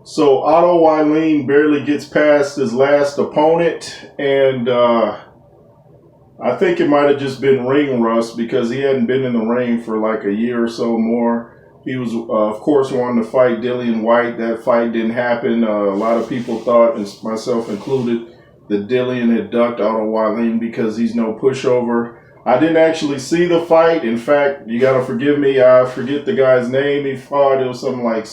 So Otto Wallin barely gets past his last opponent, and I think it might have just been ring rust because he hadn't been in the ring for like a year or so more. He was, of course, wanting to fight Dillian White. That fight didn't happen. A lot of people thought, and myself included, that Dillian had ducked Otto Wallin because he's no pushover. I didn't actually see the fight. In fact, you got to forgive me. I forget the guy's name he fought. It was something like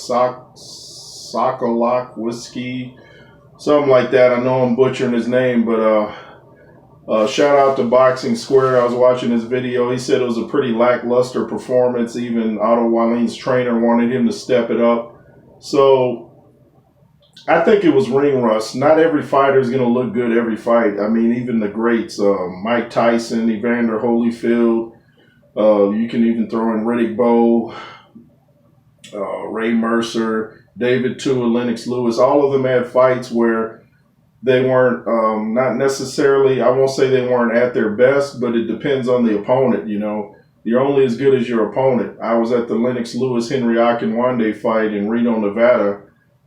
Sokolok Whiskey, something like that. I know I'm butchering his name, but shout out to Boxing Square. I was watching his video. He said it was a pretty lackluster performance. Even Otto Wallin's trainer wanted him to step it up. So I think it was ring rust. Not every fighter is going to look good every fight. I mean, even the greats, Mike Tyson, Evander Holyfield. You can even throw in Riddick Bowe, Ray Mercer, David Tua, Lennox Lewis. All of them had fights where they weren't, not necessarily, I won't say they weren't at their best, but it depends on the opponent, you know. You're only as good as your opponent. I was at the Lennox Lewis-Henry Akinwande fight in Reno, Nevada,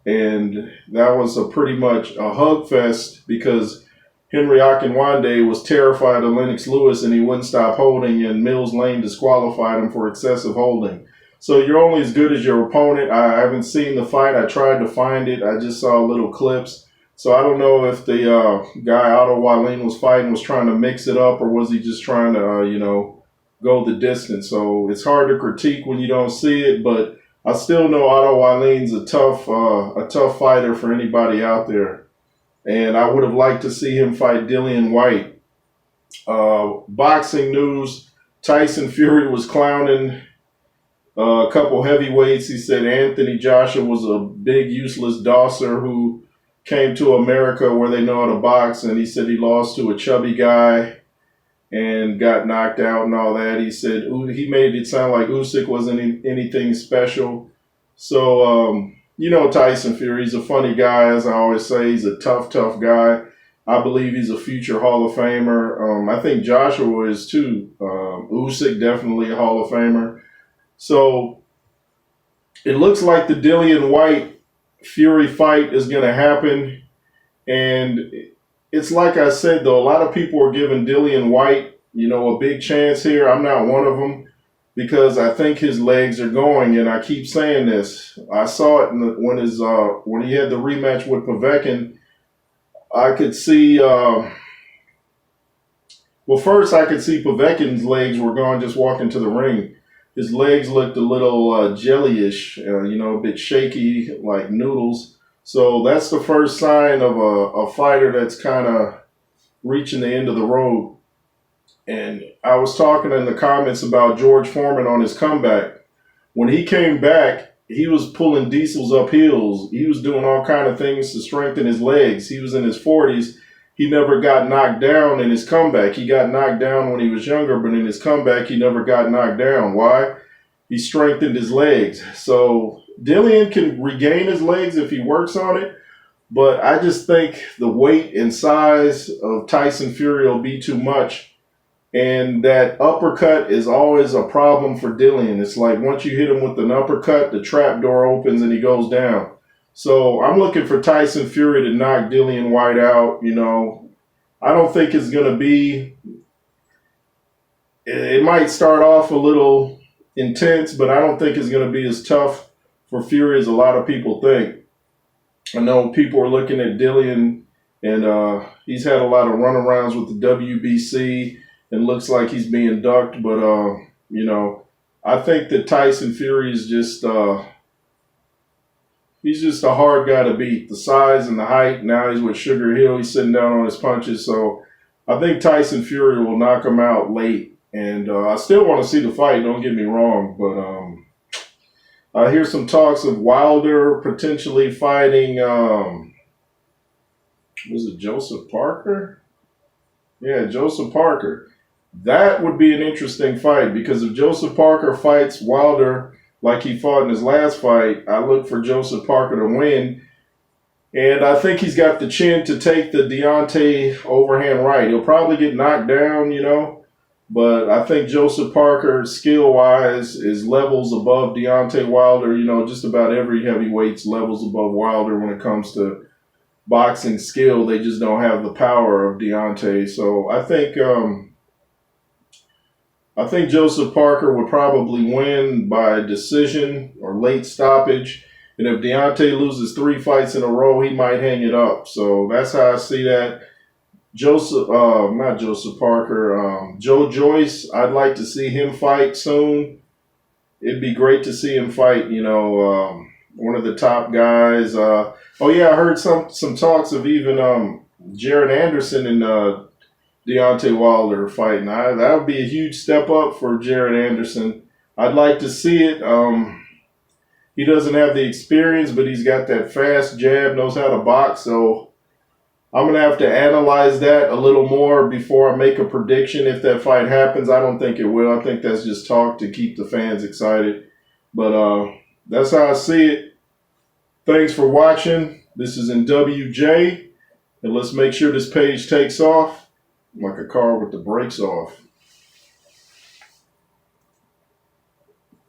and that was a pretty much a hug fest because Henry Akinwande was terrified of Lennox Lewis and he wouldn't stop holding, and Mills Lane disqualified him for excessive holding. So you're only as good as your opponent. I haven't seen the fight. I tried to find it. I just saw little clips. So I don't know if the guy Otto Wallin was fighting was trying to mix it up, or was he just trying to, go the distance. So it's hard to critique when you don't see it, but I still know Otto Wallin's a tough fighter for anybody out there. And I would have liked to see him fight Dillian White. Boxing news, Tyson Fury was clowning a couple heavyweights. He said Anthony Joshua was a big useless dosser who came to America where they know how to box, and he said he lost to a chubby guy and got knocked out and all that. He said he made it sound like Usyk wasn't anything special. So, Tyson Fury, he's a funny guy, as I always say. He's a tough guy. I believe he's a future Hall of Famer. I think Joshua is too. Usyk, definitely a Hall of Famer. So it looks like the Dillian White Fury fight is going to happen. And it's like I said, though, a lot of people are giving Dillian White, a big chance here. I'm not one of them because I think his legs are going. And I keep saying this. I saw it when he had the rematch with Povetkin. I could see, first I could see Povetkin's legs were gone just walking to the ring. His legs looked a little jellyish, a bit shaky, like noodles. So that's the first sign of a fighter that's kind of reaching the end of the road. And I was talking in the comments about George Foreman on his comeback. When he came back, he was pulling diesels up hills. He was doing all kind of things to strengthen his legs. He was in his 40s. He never got knocked down in his comeback. He got knocked down when he was younger, but in his comeback, he never got knocked down. Why? He strengthened his legs. So Dillian can regain his legs if he works on it, but I just think the weight and size of Tyson Fury will be too much, and that uppercut is always a problem for Dillian. It's like once you hit him with an uppercut, the trap door opens and he goes down. So I'm looking for Tyson Fury to knock Dillian White out. I don't think it's going to be, it might start off a little intense, but I don't think it's going to be as tough for Fury as a lot of people think. I know people are looking at Dillian, and he's had a lot of runarounds with the WBC and looks like he's being ducked, but, I think that Tyson Fury is just, he's just a hard guy to beat. The size and the height. Now he's with Sugar Hill. He's sitting down on his punches. So I think Tyson Fury will knock him out late. And I still want to see the fight. Don't get me wrong. But I hear some talks of Wilder potentially fighting, was it Joseph Parker? Yeah, Joseph Parker. That would be an interesting fight because if Joseph Parker fights Wilder like he fought in his last fight, I look for Joseph Parker to win. And I think he's got the chin to take the Deontay overhand right. He'll probably get knocked down, But I think Joseph Parker, skill-wise, is levels above Deontay Wilder. You know, just about every heavyweight's levels above Wilder when it comes to boxing skill. They just don't have the power of Deontay. So I think Joseph Parker would probably win by decision or late stoppage. And if Deontay loses 3 fights in a row, he might hang it up. So that's how I see that. Not Joseph Parker, Joe Joyce, I'd like to see him fight soon. It'd be great to see him fight, one of the top guys. Oh yeah, I heard some talks of even Jared Anderson and Deontay Wilder fighting. That would be a huge step up for Jared Anderson. I'd like to see it. He doesn't have the experience, but he's got that fast jab, knows how to box, so I'm going to have to analyze that a little more before I make a prediction if that fight happens. I don't think it will. I think that's just talk to keep the fans excited. But that's how I see it. Thanks for watching. This is N.W.J. And let's make sure this page takes off like a car with the brakes off.